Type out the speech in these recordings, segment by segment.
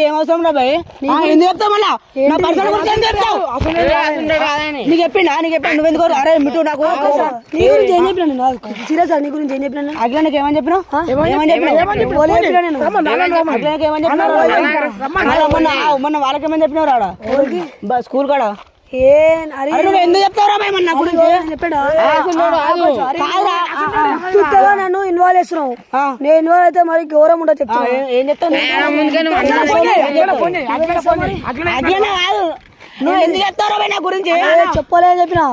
ఏం అవసరం రా భయ్ ఎందుకు చెప్తావు మళ్ళా నా పర్సనల్ గురించి ఏం చెప్తావు నీకు చెప్పిండా నువ్వు ఎందుకు అరే మిట్టు నాకు నీ గురించి ఏం చెప్పినా సీరియస్ నీ గురించి ఏం చెప్పినా అట్లా నాకు ఏమని చెప్పినావు మొన్న వాళ్ళకేమని చెప్పినావు రాడా స్కూల్ కాడ ఎందుకు చెప్తారా నా గురించి నన్ను ఇన్వాల్వ్ చేస్తున్నావు నేను ఇన్వాల్వ్ అయితే మరి గౌరవం ఉండదు చెప్తాను ఏం చెప్తాను అట్లనే కాదు నువ్వు ఎందుకు చెప్తారా నా గురించి చెప్పలే చెప్పినా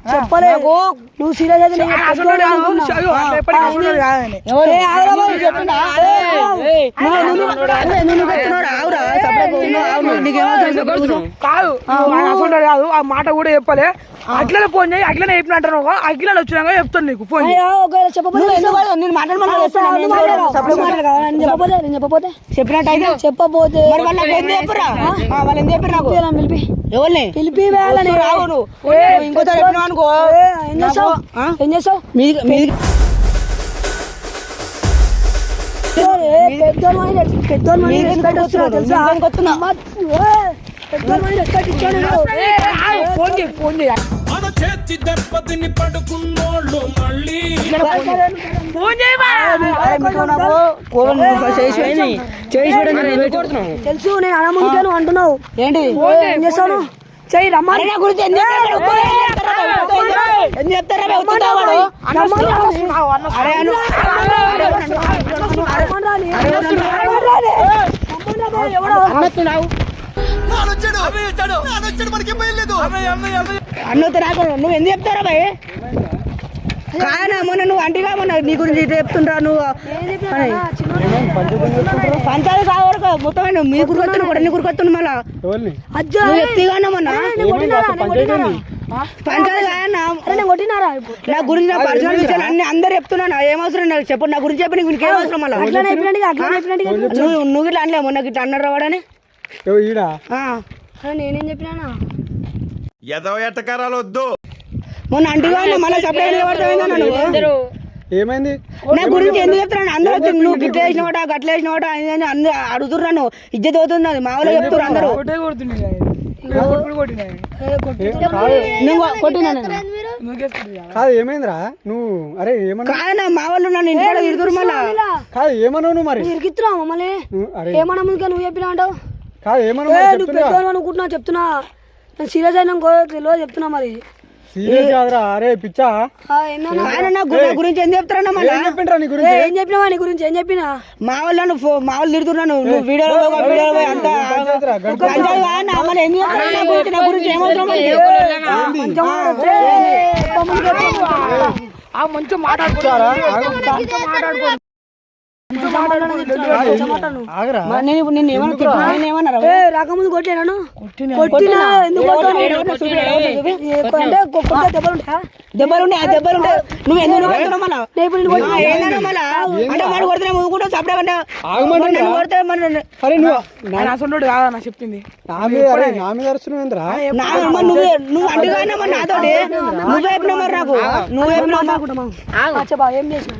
చెప్పలేదు నువ్వు సీరియస్ అయితే కాదు ఆ మాట కూడా చెప్పలే అట్లనే ఫోన్ చేయి అట్లనే చెప్పినట్టు అట్లనే వచ్చినాక చెప్తాను నీకు ఫోన్ చెప్పపోతే పిలిపి ఇంకోసారి చెప్పినావు అనుకో ఏం చేస్తావు పెద్దోళ్ళని రెస్పెక్ట్ వస్తున్నా తెలుసా పెద్దోళ్ళని రెస్పెక్ట్ ఇచ్చాను ఫోన్ చేయ తెలుసు నేను అన్న ముందుకేను అంటున్నావు ఏంటి ఏం చేస్తాను చెయ్యి రమ్మని నా గురించి అన్నతో నాకు నువ్వు ఎందుకు చెప్తారా భయ్ కానా మొన్న నువ్వు అంటిగా మొన్న నీ గురించి చెప్తుండ్రా నువ్వు పంచాయతీ కావాలి మొత్తం మీ గురికొత్తు కూడా నీ గురికొత్తు మళ్ళా ఎత్తిగా మొన్న పంచాయతీ కొట్టినారా నా గురించి నా పర్సనల్ విషయాలు అన్ని అందరు చెప్తున్నాను ఏమవసరం నాకు చెప్పు నా గురించి చెప్పి నీకు ఏమవసరం మళ్ళీ నువ్వు ఇట్లా అనలే మొన్న ఇట్లా అన్నారు రావడని నేనేం చెప్పినా ఎటకారాలు వద్దు మొన్న అంటిగా మళ్ళీ సపరేట్ ఏమైంది నా గురించి ఎందుకు చెప్తున్నాను అందరూ వచ్చి నువ్వు గిట్ల వేసినవాట గట్ల వేసినవాట అని అందరూ అడుగుతున్నాను ఇజ్జత్ అవుతుంది అది మా వాళ్ళు చెప్తున్నారు అందరూ కాదు ఏమైందిరా నువ్వు అరే ఏమన్నా కాదన్నా మా వాళ్ళు నన్ను ఇంట్లో తిరుగుతురు మళ్ళా కాదు ఏమన్నావు నువ్వు మరి ఇరికిస్తున్నావు మమ్మల్ని ఏమన్నా ముందుగా నువ్వు చెప్పినా అంటావు కాదు ఏమన్నా నువ్వు పెద్దవాళ్ళు అనుకుంటున్నా చెప్తున్నా నేను సీరియస్ అయినా తెలియదు చెప్తున్నా మరి సీరియస్ కాదురా అరే పిచ్చా గురించి ఏం చెప్తారన్నా మళ్ళీ ఏం చెప్పినా నీ గురించి ఏం చెప్పినా మా వాళ్ళు తిడుతున్నాను నువ్వు వీడియో అంతా నా గురించి ఏమవుతున్నావు మంచిగా మాట్లాడుకోరా రాకముందు కొట్టాను కొట్టినా దెబ్బలుండే నువ్వు ఎందుకు చెప్పింది నువ్వు అంటుగా నాతోటి నువ్వు చెప్పినా మరి నాకు ఏం చేసిన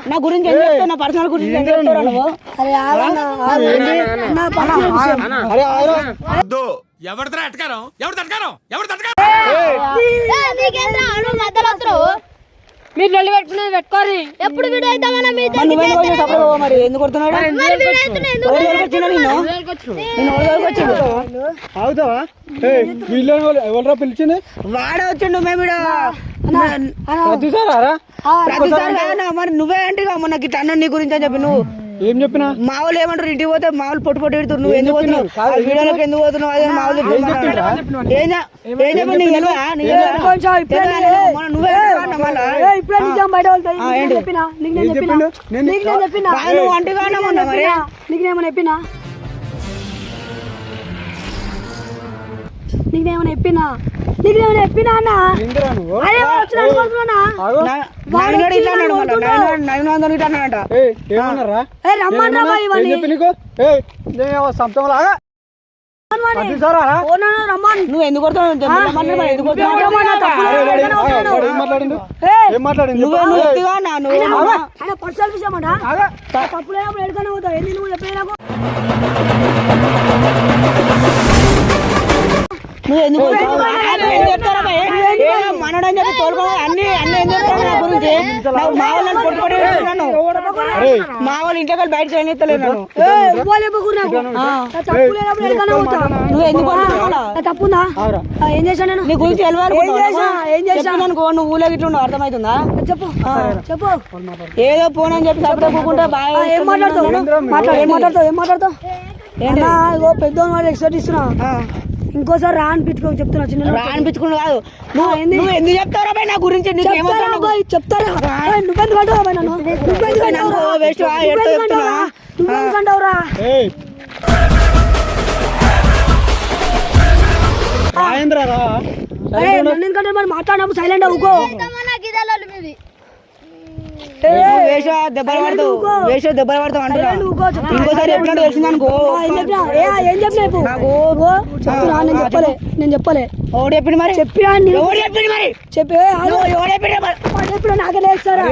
నా గురించి ఏం చెప్తావు నా పర్సనల్ గురించి ఏం చెప్తావు నువ్వు ఎవరిదా అటకారం మీరు లొల్లి పెట్టుకునేది పెట్టుకోరి ఎప్పుడు వీడియో అవుతామన్నా మరి ఎందుకు కొడుతున్నాడు అవుతావా ఎవరా పిలిచింది వాడే వచ్చిండు మేము ప్రతిసారా మరి నువ్వే అంటే మొన్న గిట్ట అన్న నీ గురించి అని చెప్పి నువ్వు ఏం చెప్పినా మా వాళ్ళు ఏమంటారు ఇంటికి పోతే మా వాళ్ళు పొట్టు పెడుతున్నారు నువ్వు ఎందుకు పోతున్నావు వీడియోలోకి ఎందుకు పోతున్నావు అదే మా వాళ్ళు నువ్వు అంటేగా నీకేమన్నా చెప్పినా నీకేమన్నా చెప్పినా అన్న నువ్వు ఎందుకు మాట్లాడిండు ఏయ్, ఏం మాట్లాడిండు నువ్వు ఎత్తుగా నా నువ్వు ఆయన పర్సనల్ విషయం అంట తప్పు లేనప్పుడు ఎడుకనే పోతావు ఏంది నువ్వు చెప్పే నాకు నువ్వు ఎందుకు ఏం చెప్తారా మనడని చెప్పి తోలుకో అన్ని అన్ని ఏం చెప్తారు నా గురించి నాకు మా వాళ్ళని కొట్టుకొని నన్ను మా వాళ్ళు ఇంట్లో బయటకు వెళ్ళలేదు నన్ను తప్పు లేనప్పుడు ఎడుకనే పోతావు నువ్వు ఎందుకు కొట్టుకోవాలా? తప్పుందా ఏం చేశాను నేను నీ గురించి ఏం చేశా అనుకో నువ్వు ఊళ్ళో ఇట్లా ఉండవు అర్థమవుతుందా? చెప్పు చెప్పు ఏదో ఫోన్ అని చెప్పి తప్పుకోకుండా బాగా ఏం మాట్లాడతావు ఏం మాట్లాడతావు అన్నా ఇగో పెద్దోని వాడు ఎక్స్పెక్ట్ ఇస్తున్నా ఇంకోసారి రా అనిపించుకో చెప్తున్నా చిన్న అనిపించుకుని కాదు నువ్వు ఎందుకు చెప్తారా భయ్ నా గురించి నీకు చెప్తారా నువ్వెందుకు అంటావు నన్ను నువ్వెందుకు అంటావురా రాయేంద్ర రా నన్ను ఎందుకంటే మరి మాట్లాడినప్పుడు సైలెంట్ అవుకో దెబ్బలు పడతావు అంటున్నా ఇంకోసారి ఎప్పుడైనా తెలిసింది అనుకో ఏం చెప్పినా చెప్తున్నా నేను చెప్పలే ఓడి చెప్పింది మరి చెప్పినా ఓడి చెప్పింది మరి చెప్పి ఓడి చెప్పింది ఎప్పుడు నాకే తెలుస్తారా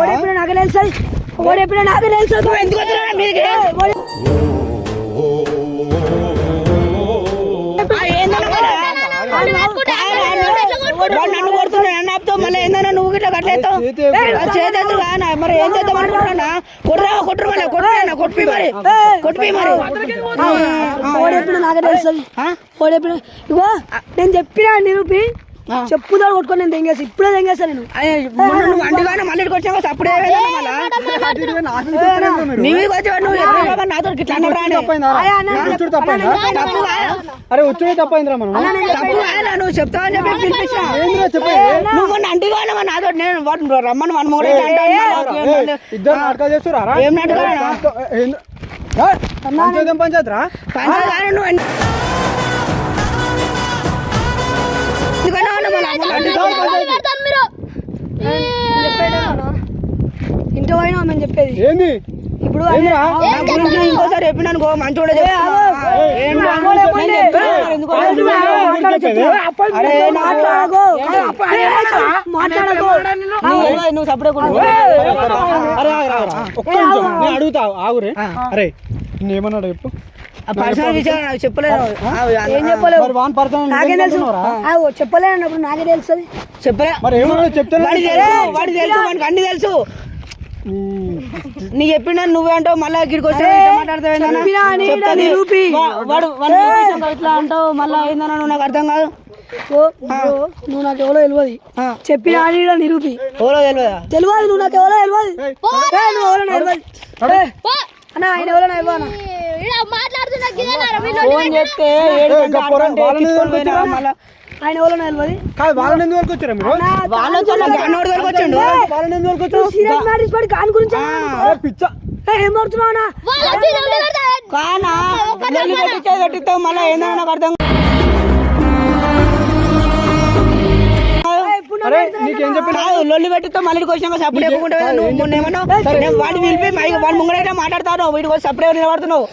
ఎప్పుడు నాకే తెలుస్తుంది ఎప్పుడు నాకే తెలుస్తుంది ఎందుకు వచ్చినా మీదికి నన్ను కొడుతున్నా నన్ను ఆపుతావు మళ్ళీ ఏందన్నా నువ్వు గిట్లా కట్లేస్తావు చేతు కానా మరి ఏం చేద్దాం అనుకుంటున్నా కొట్టురు మళ్ళీ కొట్టిపి మరి ఓడెప్పుడు నాకే తెలుస్తుంది ఓడెప్పుడు ఇగో నేను చెప్పినా నిరూపి చెప్పుదాడు కొట్టుకొని నేను తెంగేసి ఇప్పుడే తెంగేసా నేను నువ్వు అంటిగానే మళ్ళీ వచ్చావు అప్పుడే నాతో ఇట్లా అరే వచ్చే తప్పైందిరా మనం నువ్వు చెప్తావని చెప్పి పిలిపించా చెప్పే నువ్వు మొన్న అంటిగానే నాతో నేను రమ్మని మన మూడే ఇద్దరు నాటకాలు చేస్తురా ఏం నాటకాలు పంచాయత్ రా నువ్వు ఇంట్లో పోయినా మేము చెప్పేది ఏంది ఇప్పుడు ఇంకోసారి చెప్పినాను మంచోడే నువ్వు సపడే ఒక్క నిమిషం నేను అడుగుతా ఆగురే అరే నేమన్నాడు చెప్పు పర్సనల్ విషయం నాకు చెప్పలేదు ఏం చెప్పలేవు మరి వాన్ పర్సనల్ నాకేం తెలుసు చెప్పలేనప్పుడు నాకే తెలుస్తుంది చెప్పలే మరి ఏమన్నా చెప్తాను వాడికి తెలుసు వాడికి అన్ని తెలుసు నీ చెప్పిన నువ్వే అంటావు మళ్ళీ ఇక్కడికి వచ్చి మాట్లాడతావు ఇట్లా అంటావు మళ్ళీ ఏందన్నా నువ్వు నాకు అర్థం కాదు నువ్వు నాకు ఎవరో తెలియదు చెప్పిన నిరూపి ఎవరో తెలియదా తెలియదు నువ్వు నాకు ఎవరో తెలియదు నువ్వు ఎవరో తెలియదు అన్న ఆయన ఎవరో తెలియదు ఫోన్ చేస్తే ఆయన ఎవరో తెలియదు కాదు వాళ్ళని ఎందుకు వరకు వచ్చారా మీరు వాళ్ళ వచ్చిండు వాళ్ళని ఎందుకు వరకు వచ్చారు సీరియస్ మ్యారేజ్ పడి కాని గురించి పిచ్చ ఏం పడుతున్నావునా కానా కట్టిస్తావు మళ్ళీ ఏందన్నా నాకు అర్థం అరే నీకేం చెప్పిన లొల్లి పెట్టితో మళ్ళీ వచ్చినాక సప్పుడు ఎక్కుంటే నువ్వు మొన్న ఏమన్నా వాడిని పిలిపి వాడి ముంగడైతే మాట్లాడతావు వీడికి వచ్చి సపరేట్ నిలబడుతున్నావు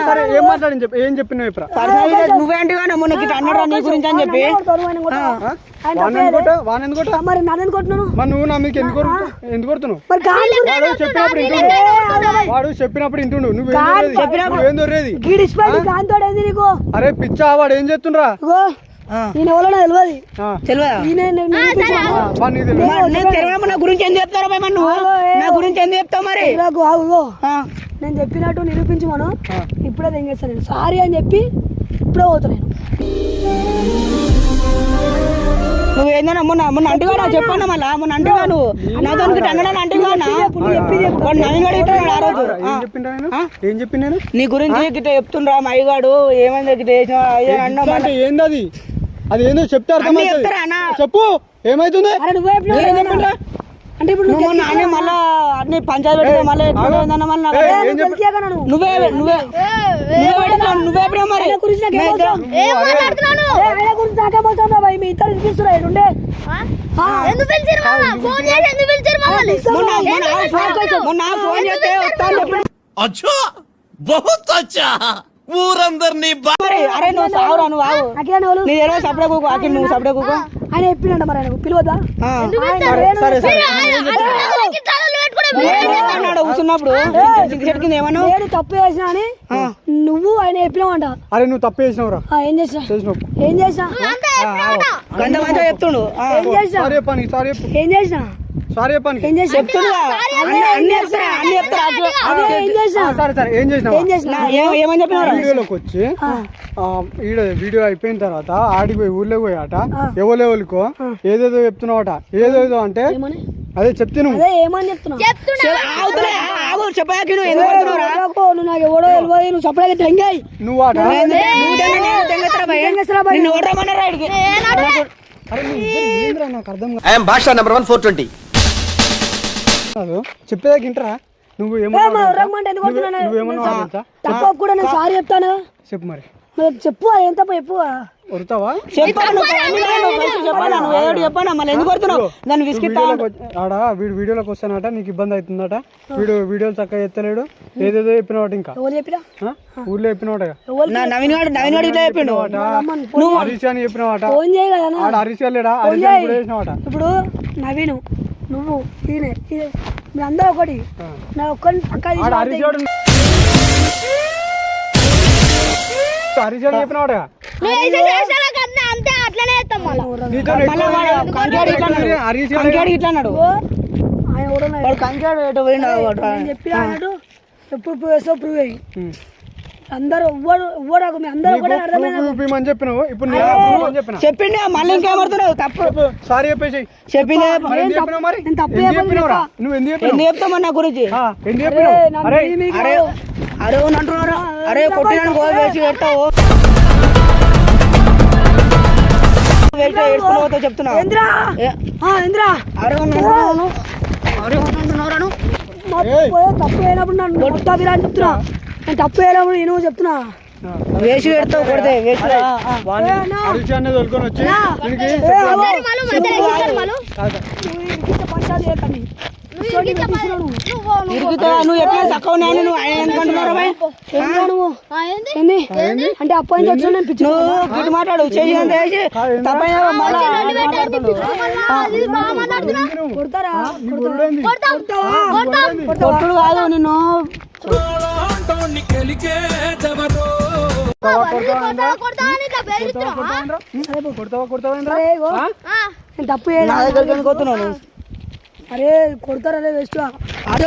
సరే ఏం మాట్లాడి ఏం చెప్పినావు ఇప్పుడు నువ్వేంటి కానీ మొన్న ఇట్లా అన్నాడు నీ గురించి అని చెప్పి మరి నన్ను కొట్టినాను మరి నువ్వు నా మీకు ఎందుకు కొడుతున్నావు వాడు చెప్పినప్పుడు ఇంటుండు నువ్వేం దొరేది నీకు అరే పిచ్చా వాడు ఏం చెప్తుండ్రా నేను ఎవరో తెలియదా నా గురించి ఏం చెప్తారా నువ్వు నా గురించి ఏం చెప్తావు మరి నేను చెప్పినట్టు నిరూపించమను ఇప్పుడే తెంగేస్తాను నేను సారీ అని చెప్పి ఇప్పుడే పోతా నేను నువ్వు ఏందన్నా మొన్న అంటుగా చెప్పన్నా మళ్ళా మొన్న అంటుగా నువ్వు నా దానికి అన్నడా అంటుగా ఏం చెప్పి నేను నీ గురించి గిట్ట చెప్తుండ్రా మా అయ్యగాడు ఏమైంది గిట్ట అంటే ఏంది అది అది ఏందో చెప్తే అర్థమైంది చెప్పు ఏమైతుంది అంటే ఇప్పుడు నువ్వు మళ్ళా అన్ని పంచాయతీ పెట్టి మళ్ళీ నువ్వే మరి మీ ఇద్దరు ఇరికిస్తున్నా అచ్చా బహుత్ అచ్చా ఊరందరినీ అరే నువ్వు సావురా నువ్వు నీ తెలియదు సపడే కూకో అక్కడ నువ్వు సపడే కూకో ఆయన చెప్పిండ మరి ఆయన పిలవద్దా సరే సరే కూర్చున్నప్పుడు చెట్టు కింద ఏమన్నావు నేను తప్పు చేసినా అని నువ్వు ఆయన చెప్పినావంట. అరే నువ్వు తప్పు చేసినావురా ఏం చేసినా చేసినావు ఏం చేసినా గంట మంచిగా చెప్తుండు ఏం చేసినా సారీ చెప్పాను సారీ చెప్పు ఏం చేసినా సారీ చెప్పాను ఏం చేసినా అన్ని చెప్తారు అదే ఏం చేసినా సరే సరే ఏం చేసినావు ఏం చేసినా ఏమని చెప్పినావు వీడియోలోకి వచ్చి ఈడ వీడియో అయిపోయిన తర్వాత ఆడికి పోయి ఊర్లోకి పోయి ఆట ఎవరెవరికో ఏదేదో చెప్తున్నావట ఏదేదో అంటే ఏమని అదే చెప్తే నువ్వు అదే ఏమని చెప్తున్నా చెప్పాకి నువ్వు నువ్వు నాకు ఎవడో తెలియదు నువ్వు సపరేట్ టెంగాయి నువ్వు ఆట నిన్ను ఓడమన్నారా ఇడికి అరే నువ్వు ఏంద్రా నాకు అర్థం ఐఎమ్ భాష నెంబర్ 1 420 కాదు చెప్పేదాకా ఇంటరా నువ్వు నువ్వేమన్నా తప్ప కూడా నేను సారీ చెప్తాను చెప్పు మరి చెప్పు ఏం తప్ప చెప్పు వరుతావా చెప్పాను మళ్ళీ ఎందుకు కొడుతున్నావు దాన్ని విసిగిస్తా ఆడ వీడు వీడియోలోకి వస్తానట నీకు ఇబ్బంది అవుతుందట వీడియోలు చక్కగా ఎత్తలేడు ఏదేదో చెప్పినవాట ఇంకా ఎవరు చెప్పినా ఊర్లో చెప్పినవాట నవీన్ గారు ఇట్లా చెప్పిండు హరీష్ అని చెప్పినవాట ఫోన్ చేయ కదా ఆడ హరీష్ లేడా హరీష్ అని కూడా చేసినవాట ఇప్పుడు నవీను నువ్వు ఈయన మీ అందరూ ఒకటి నా ఒక్కరిని పక్కా ఆడ హరీష్ గాడు హరీష్ అని చెప్పినవాట కంకాడు ఇట్లా అన్నాడు ఆయన కూడా వాడు కంకాడు ఎటు పోయిండు నేను చెప్పినా అన్నట్టు ఎప్పుడు ప్రూవ్ చేస్తావు ప్రూవ్ అయ్యి అందరూ ఎవ్వరు మీ అందరూ కూడా చూపిమని చెప్పినావు ఇప్పుడు నేను చెప్పిన చెప్పిండే మళ్ళీ ఇంకేమడుతున్నావు తప్పు సారీ చెప్పేసి చెప్పిందే మరి నేను తప్పు నువ్వు ఎందుకు ఎందుకు చెప్తావు నా గురించి ఎందుకు చెప్పినావు అరే అరే అరే అంటున్నారా అరే కొట్టినాను గోల్ వేసి పెడతావు చెప్తున్నా ఇంద్రా అరే అరే అంటున్నారా తప్పు అయినప్పుడు నన్ను మొత్తం ఇలా అని చెప్తున్నా నేను తప్పు అయినప్పుడు నేను చెప్తున్నా వేసి పెడతావు కొడితే వేసి హరీష్ అనేది వదులుకొని వచ్చి ఇరికితే నువ్వు ఎట్లా తక్కువ నువ్వు ఆయన ఎందుకంటున్నారా అంటే అప్పటి నుంచి వచ్చిన నేను పిచ్చి నువ్వు గిట్టు మాట్లాడు చేసి కొడతారా కొట్టుడు కాదు నిన్ను నేను తప్పు నా దగ్గరికి కొడుతున్నాను అరే కొడతారా అరే వేస్ట్ అదే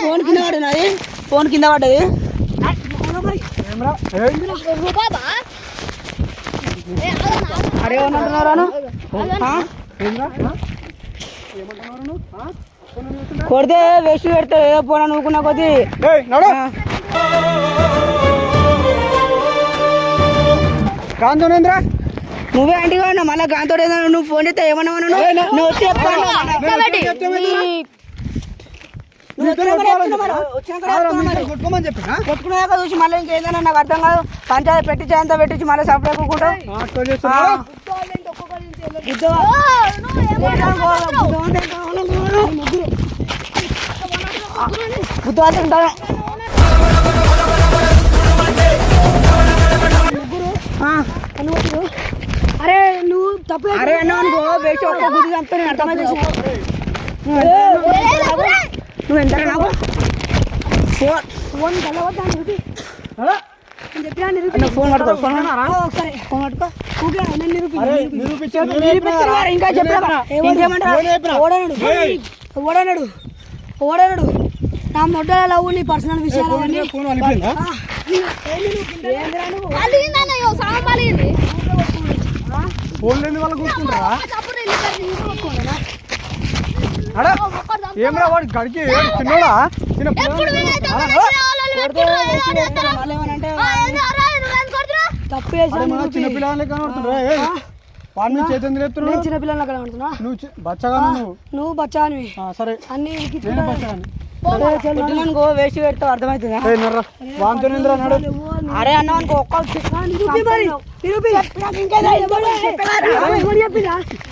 ఫోన్ కింద పడ్డది నాది ఫోన్ కింద పడ్డది అరే ఏమంటున్నారా కొడితే వేస్ట్ పెడితే ఏదో పోనా నువ్వుకున్నా కొద్ది కాంతోనేంద్ర నువ్వే అంటిగా ఉన్నావు మళ్ళీ గాంతో నువ్వు ఫోన్ చేస్తే ఏమన్నా నువ్వు వచ్చి కొట్టుకున్నాక చూసి మళ్ళీ ఇంకేందన్నా నాకు అర్థం కాదు పంచాయతీ పెట్టించి అంతా పెట్టించి మళ్ళీ సప్లై కూకుంటా బుద్ధి ఉంటాను అరే నువ్వు తప్పు అరే అన్నావు అనుకో వేసి ఒక్క గుడి చంపుతా నేను అర్థమైంది నువ్వు ఎంత నాకు ఫోన్ కలవద్దా ఫోన్ పట్టుకో ఫోన్ పట్టుకో ఇంకా ఓడనాడు నా మొట్టల లవ్ నీ పర్సనల్ విషయాలు అవన్నీ ఏమరా వాడు గడికి చిన్నోడా తప్పు చిన్నపిల్లలే కనబడుతుండ్రా వాడి నుంచి చేతి చెప్తున్నా చిన్నపిల్లలు కనబడుతున్నా నువ్వు బచ్చగా నువ్వు బచ్చానివి సరే అన్ని నేను బచ్చగాని వేసి పెడతావు అర్థమవుతుందా అరే అన్న అనుకో ఒక్క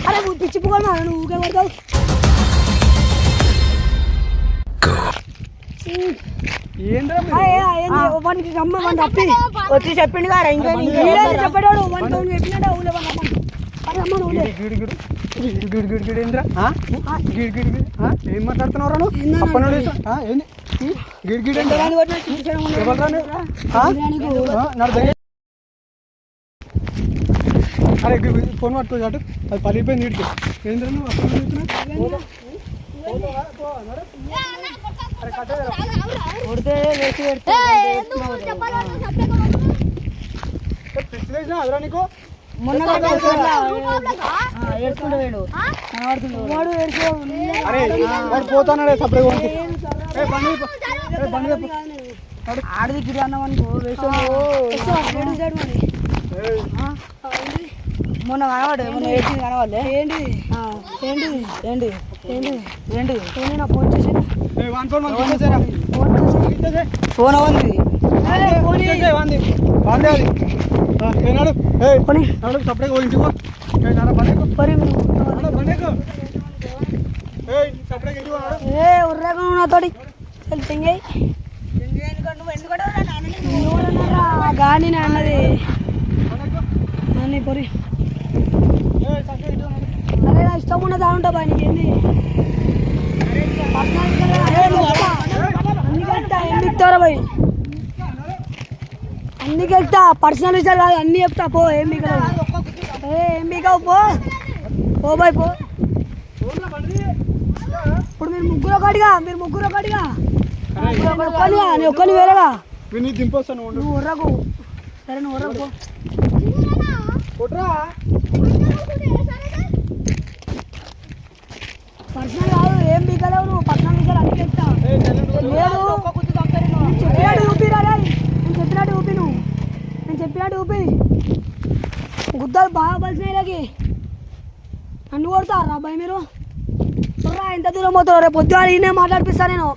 అరే పిచ్చిపోగలమా నువ్వు ఊకే పడతావు ఏంద్రా వానికి రమ్మ వాడిని తప్పి వచ్చి చెప్పిండు కదా ఇంకా చెప్పాడు వానికి అవును చెప్పినాడు ఊళ్ళో వాడిని రమ్మను. వాడిని రమ్మను ఊళ్ళో. గిడి ఏంద్రా గిడి ఏం మాట్లాడుతున్నావు రా నువ్వు అప్పటి నుండి ఏంది గిడి అంటే ఎవరు అరే ఫోన్ పట్టుకో అటు అది పలిపోయింది వీడికి ఏంద్రా నువ్వు అప్పటి నుండి కొడితే వేసి పిచ్చిలేసినా అదరా నీకు మొన్న ఏడుకుంటూ వేడు వాడు అరే వాడు పోతానాడే సపరేట్ ఆడది గిరి అన్నాం అనుకో వేసాడు మొన్న కనవాడు మొన్న వేసింది కనవాలే ఏంటి ఏంటి ఏంటి ఏంటి ఏంటి ఏంటి నా ఫోన్ చేసేనా ఫోన్ అవ్వంది సపరేట్ ఇంటికి ఏ ఉర్రాగా నాతోటి తెలిసింగే గాని అన్నది అన్నీ పొరి అరే నా ఇష్టం ఉన్నది ఉంటా బాయ్ నీకేంది అన్ని వెళ్తా పర్సనల్ విషయాలు కాదు అన్ని చెప్తా పో ఏం మిగలవు ఏం మిగవు పో బాయ్ పో ఇప్పుడు మీరు ముగ్గురు ఒకటిగా నేను ఒక్కని వేరేగా దింపొస్తాను నువ్వు ఉర్రకు సరే నువ్వు ఉర్రకు పర్సనల్ కాదు ఏం మిగలవు నువ్వు పర్సనల్ విషయాలు అన్ని చెప్తా లేదు చెప్పినట్టు ఊపిరా నేను చెప్పినట్టు ఊపి నువ్వు నేను చెప్పినట్టు ఊపి గుద్దాలు బాగా కలిసినాయి నన్ను కొడతారా అబ్బాయి మీరు ఎంత దూరం పోతారు రేపు పొద్దుగా ఈయనే మాట్లాడిపిస్తా నేను